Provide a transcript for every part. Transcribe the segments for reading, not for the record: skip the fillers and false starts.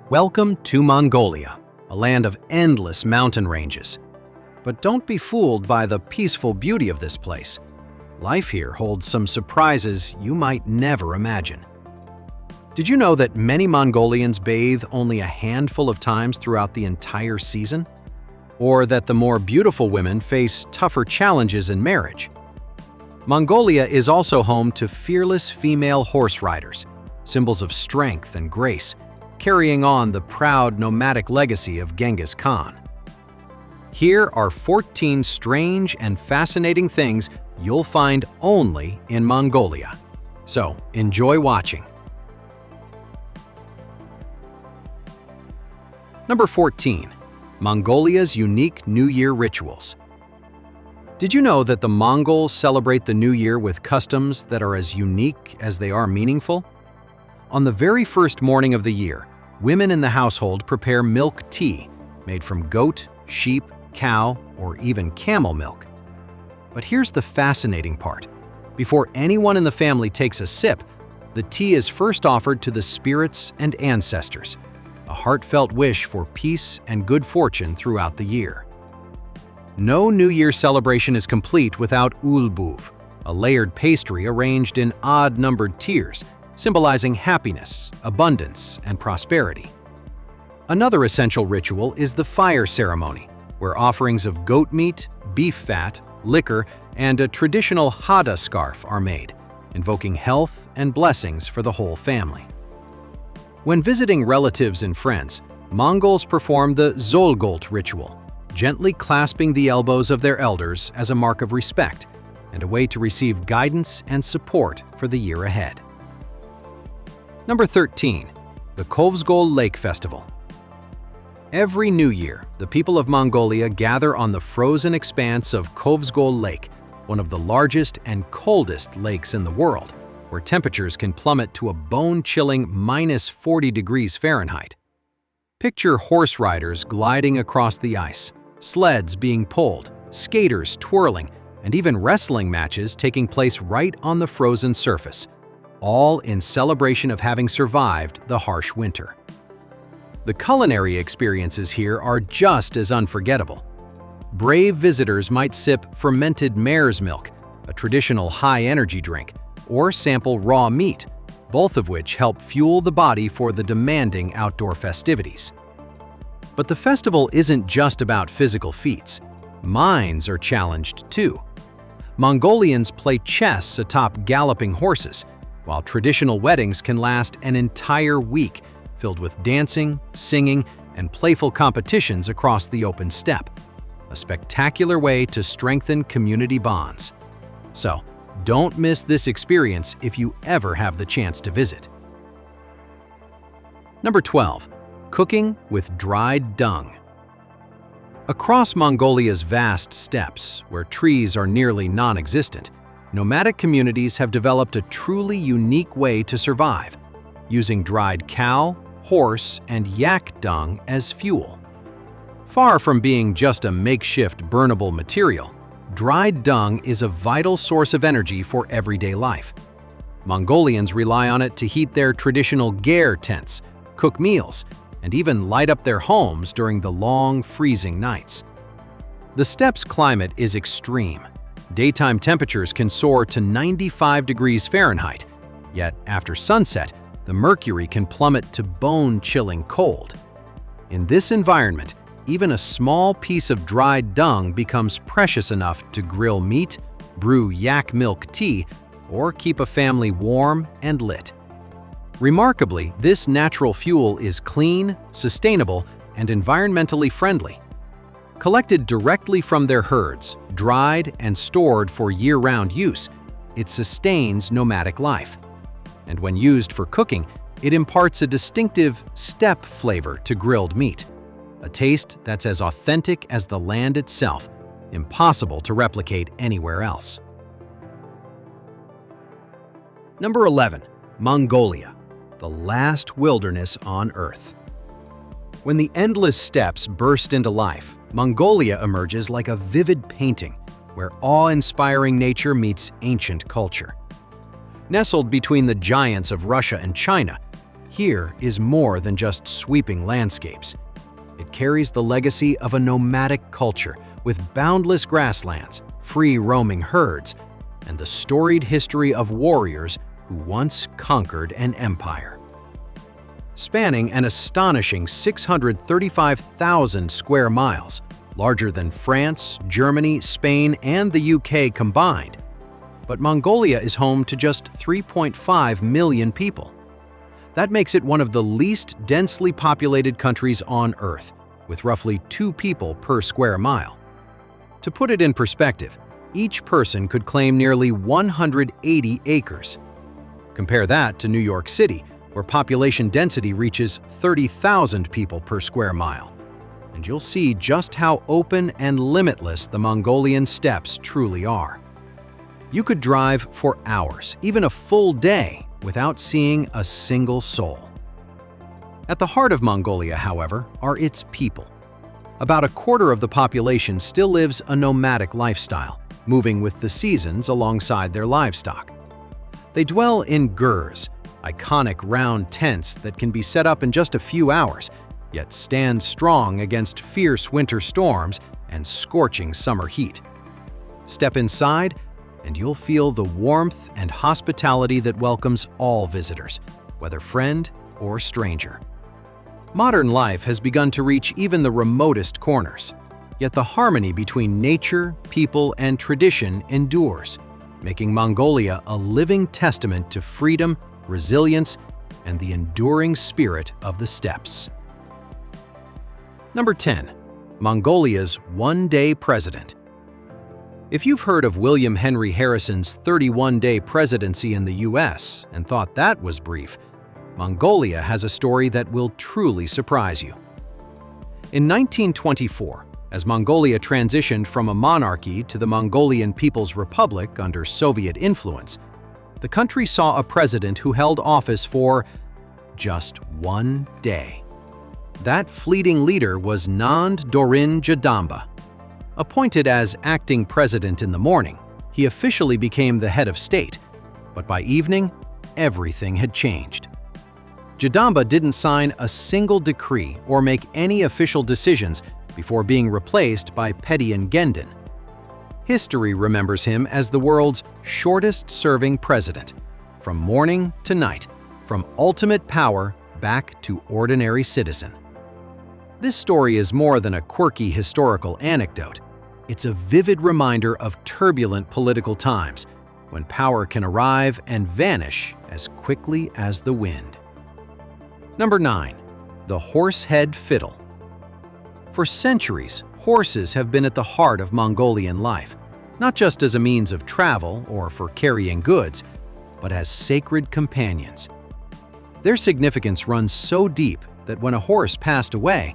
Welcome to Mongolia, a land of endless mountain ranges. But don't be fooled by the peaceful beauty of this place. Life here holds some surprises you might never imagine. Did you know that many Mongolians bathe only a handful of times throughout the entire season? Or that the more beautiful women face tougher challenges in marriage? Mongolia is also home to fearless female horse riders, symbols of strength and grace, carrying on the proud nomadic legacy of Genghis Khan. Here are 14 strange and fascinating things you'll find only in Mongolia. So, enjoy watching. Number 14. Mongolia's unique New Year rituals. Did you know that the Mongols celebrate the New Year with customs that are as unique as they are meaningful? On the very first morning of the year, women in the household prepare milk tea made from goat, sheep, cow, or even camel milk. But here's the fascinating part. Before anyone in the family takes a sip, the tea is first offered to the spirits and ancestors, a heartfelt wish for peace and good fortune throughout the year. No New Year celebration is complete without ulbuv, a layered pastry arranged in odd-numbered tiers, symbolizing happiness, abundance, and prosperity. Another essential ritual is the fire ceremony, where offerings of goat meat, beef fat, liquor, and a traditional hada scarf are made, invoking health and blessings for the whole family. When visiting relatives and friends, Mongols perform the zolgolt ritual, gently clasping the elbows of their elders as a mark of respect and a way to receive guidance and support for the year ahead. Number 13. The Kovsgol Lake Festival. Every New Year, the people of Mongolia gather on the frozen expanse of Kovsgol Lake, one of the largest and coldest lakes in the world, where temperatures can plummet to a bone-chilling -40 degrees Fahrenheit. Picture horse riders gliding across the ice, sleds being pulled, skaters twirling, and even wrestling matches taking place right on the frozen surface, all in celebration of having survived the harsh winter. The culinary experiences here are just as unforgettable. Brave visitors might sip fermented mare's milk, a traditional high-energy drink, or sample raw meat, both of which help fuel the body for the demanding outdoor festivities. But the festival isn't just about physical feats. Minds are challenged too. Mongolians play chess atop galloping horses, while traditional weddings can last an entire week, filled with dancing, singing, and playful competitions across the open steppe. A spectacular way to strengthen community bonds. So, don't miss this experience if you ever have the chance to visit. Number 12. Cooking with dried dung. Across Mongolia's vast steppes, where trees are nearly non-existent, nomadic communities have developed a truly unique way to survive, using dried cow, horse, and yak dung as fuel. Far from being just a makeshift burnable material, dried dung is a vital source of energy for everyday life. Mongolians rely on it to heat their traditional ger tents, cook meals, and even light up their homes during the long, freezing nights. The steppe's climate is extreme. Daytime temperatures can soar to 95 degrees Fahrenheit, yet after sunset, the mercury can plummet to bone-chilling cold. In this environment, even a small piece of dried dung becomes precious enough to grill meat, brew yak milk tea, or keep a family warm and lit. Remarkably, this natural fuel is clean, sustainable, and environmentally friendly. Collected directly from their herds, dried and stored for year-round use, it sustains nomadic life. And when used for cooking, it imparts a distinctive steppe flavor to grilled meat, a taste that's as authentic as the land itself, impossible to replicate anywhere else. Number 11. Mongolia, the last wilderness on Earth. When the endless steppes burst into life, Mongolia emerges like a vivid painting, where awe-inspiring nature meets ancient culture. Nestled between the giants of Russia and China, here is more than just sweeping landscapes. It carries the legacy of a nomadic culture with boundless grasslands, free-roaming herds, and the storied history of warriors who once conquered an empire. Spanning an astonishing 635,000 square miles, larger than France, Germany, Spain, and the UK combined, but Mongolia is home to just 3.5 million people. That makes it one of the least densely populated countries on Earth, with roughly 2 people per square mile. To put it in perspective, each person could claim nearly 180 acres. Compare that to New York City, where population density reaches 30,000 people per square mile, and you'll see just how open and limitless the Mongolian steppes truly are. You could drive for hours, even a full day, without seeing a single soul. At the heart of Mongolia, however, are its people. About a quarter of the population still lives a nomadic lifestyle, moving with the seasons alongside their livestock. They dwell in gurs, iconic round tents that can be set up in just a few hours, yet stand strong against fierce winter storms and scorching summer heat. Step inside, and you'll feel the warmth and hospitality that welcomes all visitors, whether friend or stranger. Modern life has begun to reach even the remotest corners, yet the harmony between nature, people, and tradition endures, making Mongolia a living testament to freedom, resilience, and the enduring spirit of the steppes. Number 10. Mongolia's one-day president. If you've heard of William Henry Harrison's 31-day presidency in the US and thought that was brief, Mongolia has a story that will truly surprise you. In 1924, as Mongolia transitioned from a monarchy to the Mongolian People's Republic under Soviet influence, the country saw a president who held office for just one day. That fleeting leader was Nand Dorin Jadamba. Appointed as acting president in the morning, he officially became the head of state, but by evening, everything had changed. Jadamba didn't sign a single decree or make any official decisions before being replaced by Pedian Gendin. History remembers him as the world's shortest-serving president, from morning to night, from ultimate power back to ordinary citizen. This story is more than a quirky historical anecdote. It's a vivid reminder of turbulent political times, when power can arrive and vanish as quickly as the wind. Number 9. The horse-head fiddle. For centuries, horses have been at the heart of Mongolian life, not just as a means of travel or for carrying goods, but as sacred companions. Their significance runs so deep that when a horse passed away,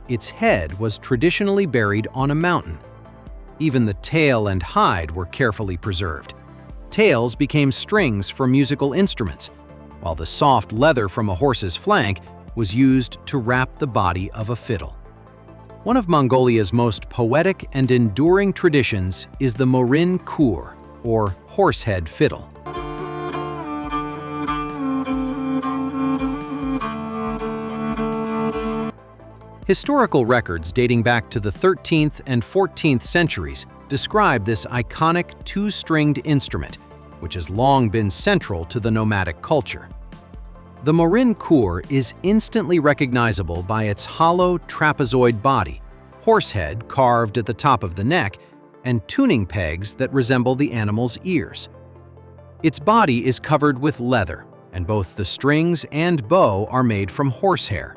its head was traditionally buried on a mountain. Even the tail and hide were carefully preserved. Tails became strings for musical instruments, while the soft leather from a horse's flank was used to wrap the body of a fiddle. One of Mongolia's most poetic and enduring traditions is the Morin Kur, or horsehead fiddle. Historical records dating back to the 13th and 14th centuries describe this iconic two-stringed instrument, which has long been central to the nomadic culture. The Morin Kur is instantly recognizable by its hollow trapezoid body, horsehead carved at the top of the neck, and tuning pegs that resemble the animal's ears. Its body is covered with leather, and both the strings and bow are made from horsehair.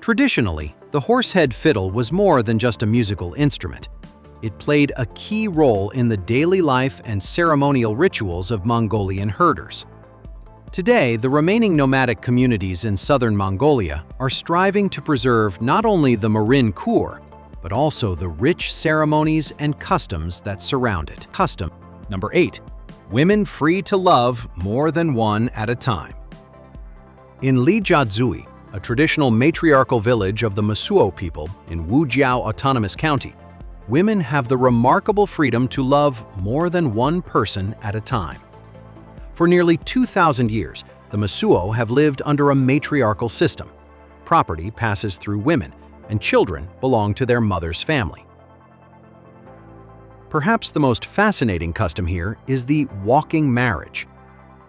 Traditionally, the horsehead fiddle was more than just a musical instrument. It played a key role in the daily life and ceremonial rituals of Mongolian herders. Today, the remaining nomadic communities in southern Mongolia are striving to preserve not only the Morin Kur, but also the rich ceremonies and customs that surround it. Number 8. Women free to love more than one at a time. In Lijiazui, a traditional matriarchal village of the Mosuo people in Wujiao Autonomous County, women have the remarkable freedom to love more than one person at a time. For nearly 2,000 years, The Mosuo have lived under a matriarchal system. Property passes through women, and children belong to their mother's family. Perhaps the most fascinating custom here is the walking marriage.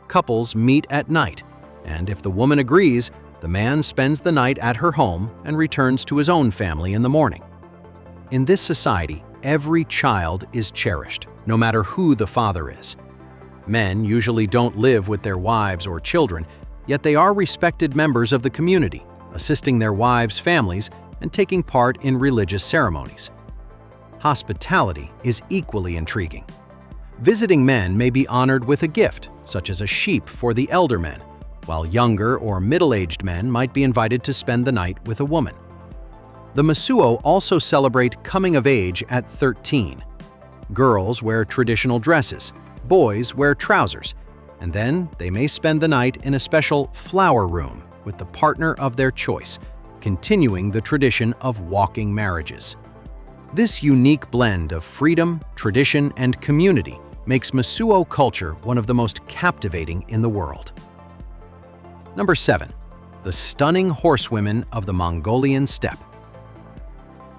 Couples meet at night, and if the woman agrees, the man spends the night at her home and returns to his own family in the morning. In this society, every child is cherished, no matter who the father is. Men usually don't live with their wives or children, yet they are respected members of the community, assisting their wives' families and taking part in religious ceremonies. Hospitality is equally intriguing. Visiting men may be honored with a gift, such as a sheep for the elder men, while younger or middle-aged men might be invited to spend the night with a woman. The Mosuo also celebrate coming of age at 13. Girls wear traditional dresses, boys wear trousers, and then they may spend the night in a special flower room with the partner of their choice, continuing the tradition of walking marriages. This unique blend of freedom, tradition, and community makes Mosuo culture one of the most captivating in the world. Number 7. The stunning horsewomen of the Mongolian steppe.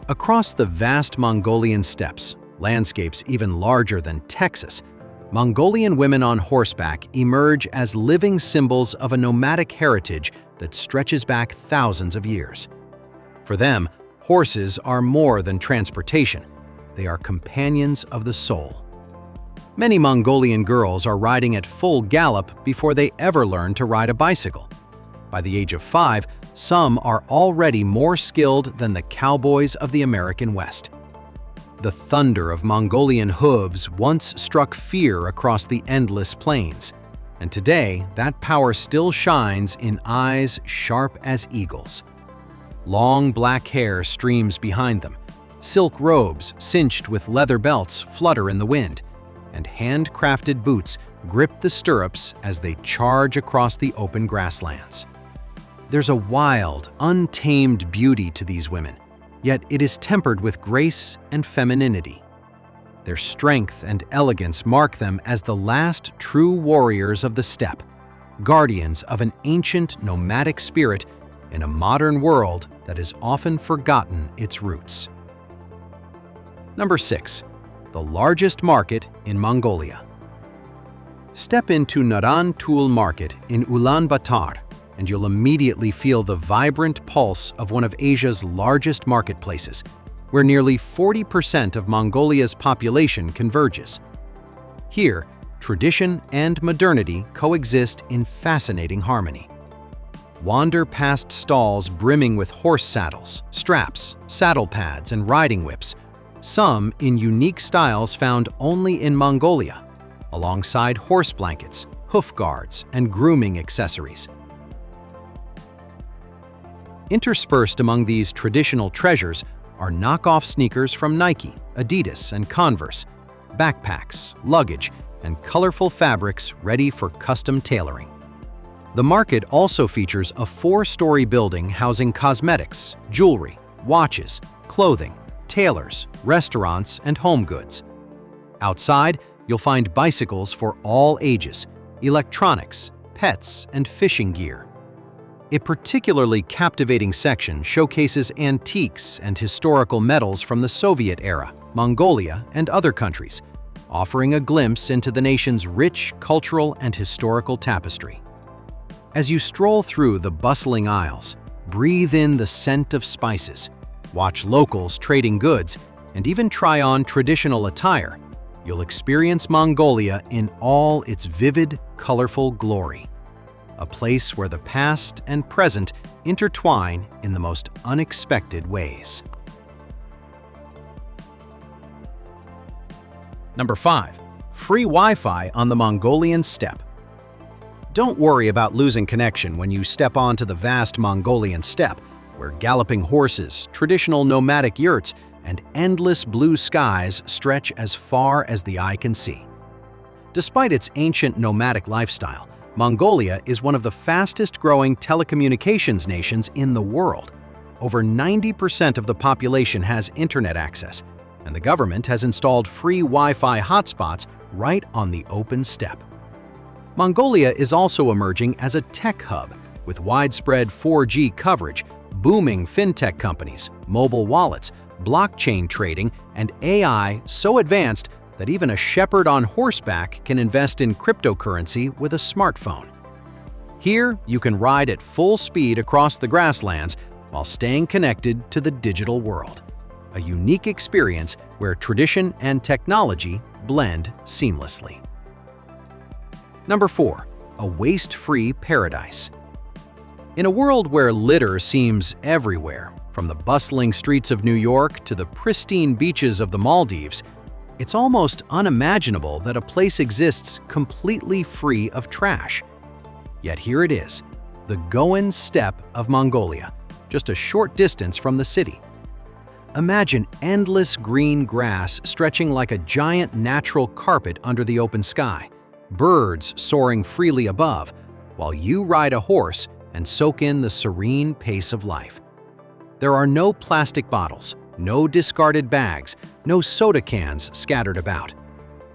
Across the vast Mongolian steppes, landscapes even larger than Texas, Mongolian women on horseback emerge as living symbols of a nomadic heritage that stretches back thousands of years. For them, horses are more than transportation. They are companions of the soul. Many Mongolian girls are riding at full gallop before they ever learn to ride a bicycle. By the age of 5, some are already more skilled than the cowboys of the American West. The thunder of Mongolian hooves once struck fear across the endless plains, and today that power still shines in eyes sharp as eagles. Long black hair streams behind them, silk robes cinched with leather belts flutter in the wind, and handcrafted boots grip the stirrups as they charge across the open grasslands. There's a wild, untamed beauty to these women, yet it is tempered with grace and femininity. Their strength and elegance mark them as the last true warriors of the steppe, guardians of an ancient nomadic spirit in a modern world that has often forgotten its roots. Number 6. The largest market in Mongolia. Step into Naran Tool Market in Ulaanbaatar, and you'll immediately feel the vibrant pulse of one of Asia's largest marketplaces, where nearly 40% of Mongolia's population converges. Here, tradition and modernity coexist in fascinating harmony. Wander past stalls brimming with horse saddles, straps, saddle pads, and riding whips, some in unique styles found only in Mongolia, alongside horse blankets, hoof guards, and grooming accessories. Interspersed among these traditional treasures are knockoff sneakers from Nike, Adidas, and Converse, backpacks, luggage, and colorful fabrics ready for custom tailoring. The market also features a 4-story building housing cosmetics, jewelry, watches, clothing, tailors, restaurants, and home goods. Outside, you'll find bicycles for all ages, electronics, pets, and fishing gear. A particularly captivating section showcases antiques and historical metals from the Soviet era, Mongolia, and other countries, offering a glimpse into the nation's rich cultural and historical tapestry. As you stroll through the bustling aisles, breathe in the scent of spices, watch locals trading goods, and even try on traditional attire, you'll experience Mongolia in all its vivid, colorful glory. A place where the past and present intertwine in the most unexpected ways. Number 5. Free Wi-Fi on the Mongolian steppe. Don't worry about losing connection when you step onto the vast Mongolian steppe, where galloping horses, traditional nomadic yurts, and endless blue skies stretch as far as the eye can see. Despite its ancient nomadic lifestyle, Mongolia is one of the fastest-growing telecommunications nations in the world. Over 90% of the population has internet access, and the government has installed free Wi-Fi hotspots right on the open steppe. Mongolia is also emerging as a tech hub, with widespread 4G coverage, booming fintech companies, mobile wallets, blockchain trading, and AI so advanced that even a shepherd on horseback can invest in cryptocurrency with a smartphone. Here, you can ride at full speed across the grasslands while staying connected to the digital world. A unique experience where tradition and technology blend seamlessly. Number 4. A waste-free paradise. In a world where litter seems everywhere, from the bustling streets of New York to the pristine beaches of the Maldives, it's almost unimaginable that a place exists completely free of trash. Yet here it is, the Goan Steppe of Mongolia, just a short distance from the city. Imagine endless green grass stretching like a giant natural carpet under the open sky, birds soaring freely above, while you ride a horse and soak in the serene pace of life. There are no plastic bottles, no discarded bags, no soda cans scattered about.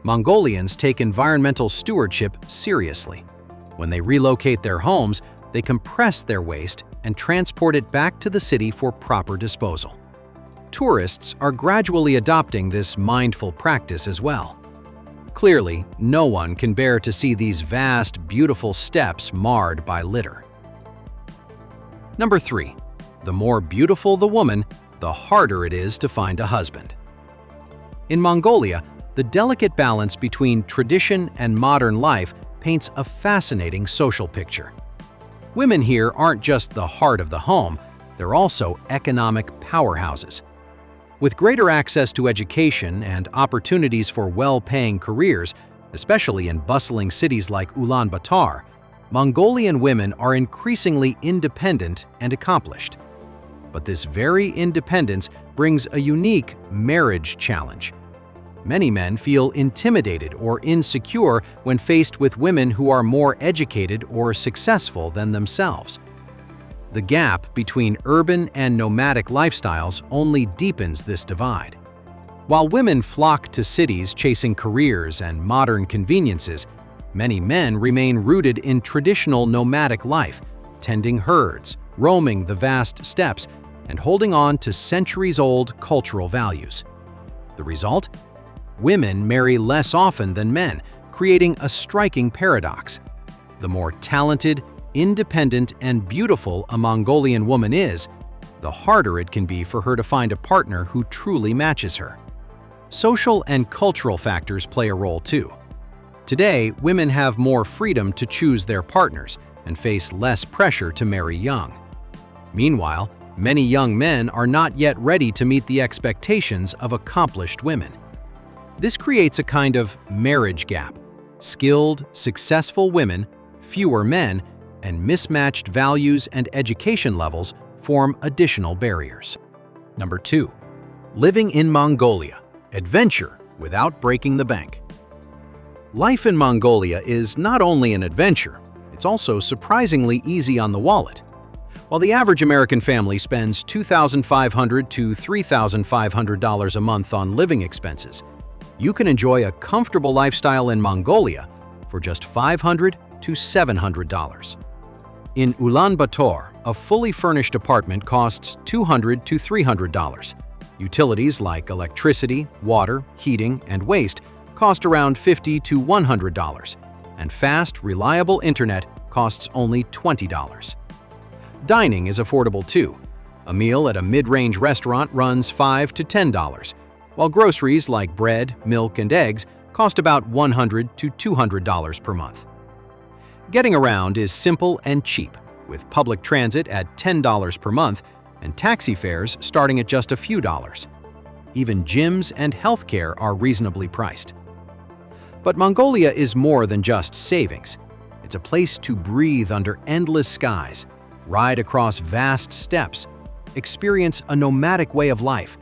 Mongolians take environmental stewardship seriously. When they relocate their homes, they compress their waste and transport it back to the city for proper disposal. Tourists are gradually adopting this mindful practice as well. Clearly, no one can bear to see these vast, beautiful steppes marred by litter. Number 3. The more beautiful the woman, the harder it is to find a husband. In Mongolia, the delicate balance between tradition and modern life paints a fascinating social picture. Women here aren't just the heart of the home, they're also economic powerhouses. With greater access to education and opportunities for well-paying careers, especially in bustling cities like Ulaanbaatar, Mongolian women are increasingly independent and accomplished. But this very independence brings a unique marriage challenge. Many men feel intimidated or insecure when faced with women who are more educated or successful than themselves. The gap between urban and nomadic lifestyles only deepens this divide. While women flock to cities chasing careers and modern conveniences, many men remain rooted in traditional nomadic life, tending herds, roaming the vast steppes, and holding on to centuries-old cultural values. The result? Women marry less often than men, creating a striking paradox. The more talented, independent, and beautiful a Mongolian woman is, the harder it can be for her to find a partner who truly matches her. Social and cultural factors play a role too. Today, women have more freedom to choose their partners and face less pressure to marry young. Meanwhile, many young men are not yet ready to meet the expectations of accomplished women. This creates a kind of marriage gap. Skilled, successful women, fewer men, and mismatched values and education levels form additional barriers. Number 2. Living in Mongolia. Adventure without breaking the bank. Life in Mongolia is not only an adventure, it's also surprisingly easy on the wallet. While the average American family spends $2,500 to $3,500 a month on living expenses, you can enjoy a comfortable lifestyle in Mongolia for just $500 to $700. In Ulaanbaatar, a fully furnished apartment costs $200 to $300. Utilities like electricity, water, heating, and waste cost around $50 to $100, and fast, reliable internet costs only $20. Dining is affordable too. A meal at a mid-range restaurant runs $5 to $10, while groceries like bread, milk, and eggs cost about $100 to $200 per month. Getting around is simple and cheap, with public transit at $10 per month and taxi fares starting at just a few dollars. Even gyms and healthcare are reasonably priced. But Mongolia is more than just savings. It's a place to breathe under endless skies, ride across vast steppes, experience a nomadic way of life,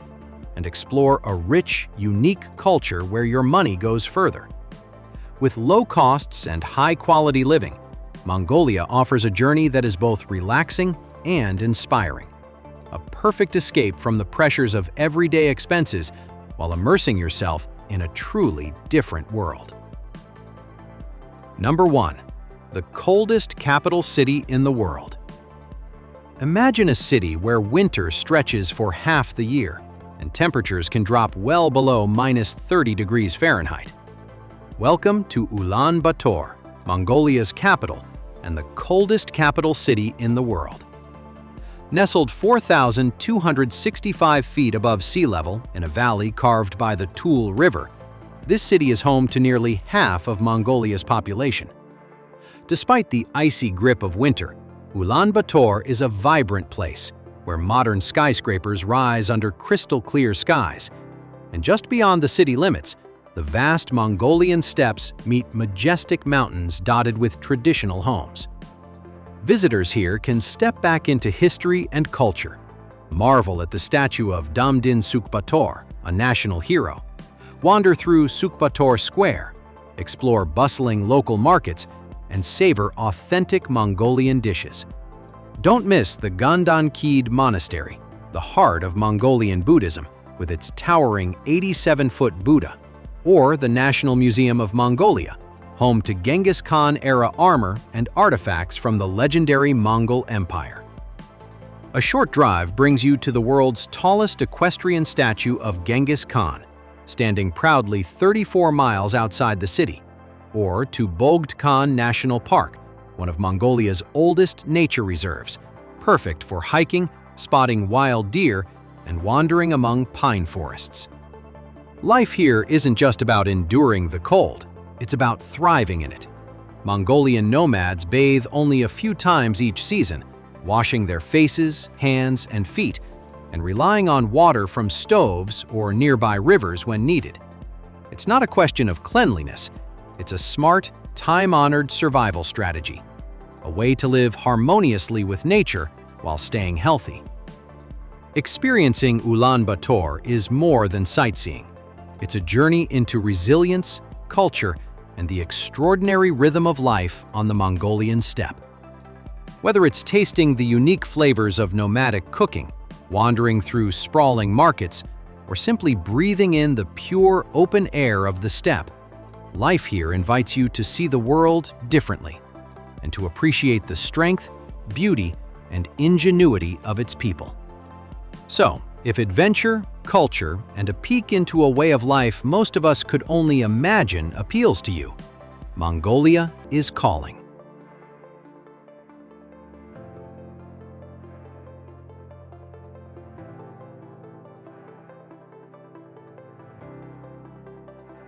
and explore a rich, unique culture where your money goes further. With low costs and high-quality living, Mongolia offers a journey that is both relaxing and inspiring. A perfect escape from the pressures of everyday expenses while immersing yourself in a truly different world. Number 1. the coldest capital city in the world. Imagine a city where winter stretches for half the year and temperatures can drop well below -30 degrees Fahrenheit. Welcome to Ulaanbaatar, Mongolia's capital and the coldest capital city in the world. Nestled 4,265 feet above sea level in a valley carved by the Toul River, this city is home to nearly half of Mongolia's population. Despite the icy grip of winter, Ulaanbaatar is a vibrant place where modern skyscrapers rise under crystal-clear skies. And just beyond the city limits, the vast Mongolian steppes meet majestic mountains dotted with traditional homes. Visitors here can step back into history and culture, marvel at the statue of Damdin Sukbator, a national hero, wander through Sukbator Square, explore bustling local markets, and savor authentic Mongolian dishes. Don't miss the Gandan Khed Monastery, the heart of Mongolian Buddhism, with its towering 87-foot Buddha, or the National Museum of Mongolia, home to Genghis Khan-era armor and artifacts from the legendary Mongol Empire. A short drive brings you to the world's tallest equestrian statue of Genghis Khan, standing proudly 34 miles outside the city, or to Bogd Khan National Park, one of Mongolia's oldest nature reserves, perfect for hiking, spotting wild deer, and wandering among pine forests. Life here isn't just about enduring the cold. It's about thriving in it. Mongolian nomads bathe only a few times each season, washing their faces, hands, and feet, and relying on water from stoves or nearby rivers when needed. It's not a question of cleanliness. It's a smart, time-honored survival strategy, a way to live harmoniously with nature while staying healthy. Experiencing Ulaanbaatar is more than sightseeing. It's a journey into resilience, culture, and the extraordinary rhythm of life on the Mongolian steppe. Whether it's tasting the unique flavors of nomadic cooking, wandering through sprawling markets, or simply breathing in the pure, open air of the steppe, life here invites you to see the world differently and to appreciate the strength, beauty, and ingenuity of its people. So, if adventure, culture, and a peek into a way of life most of us could only imagine appeals to you, Mongolia is calling.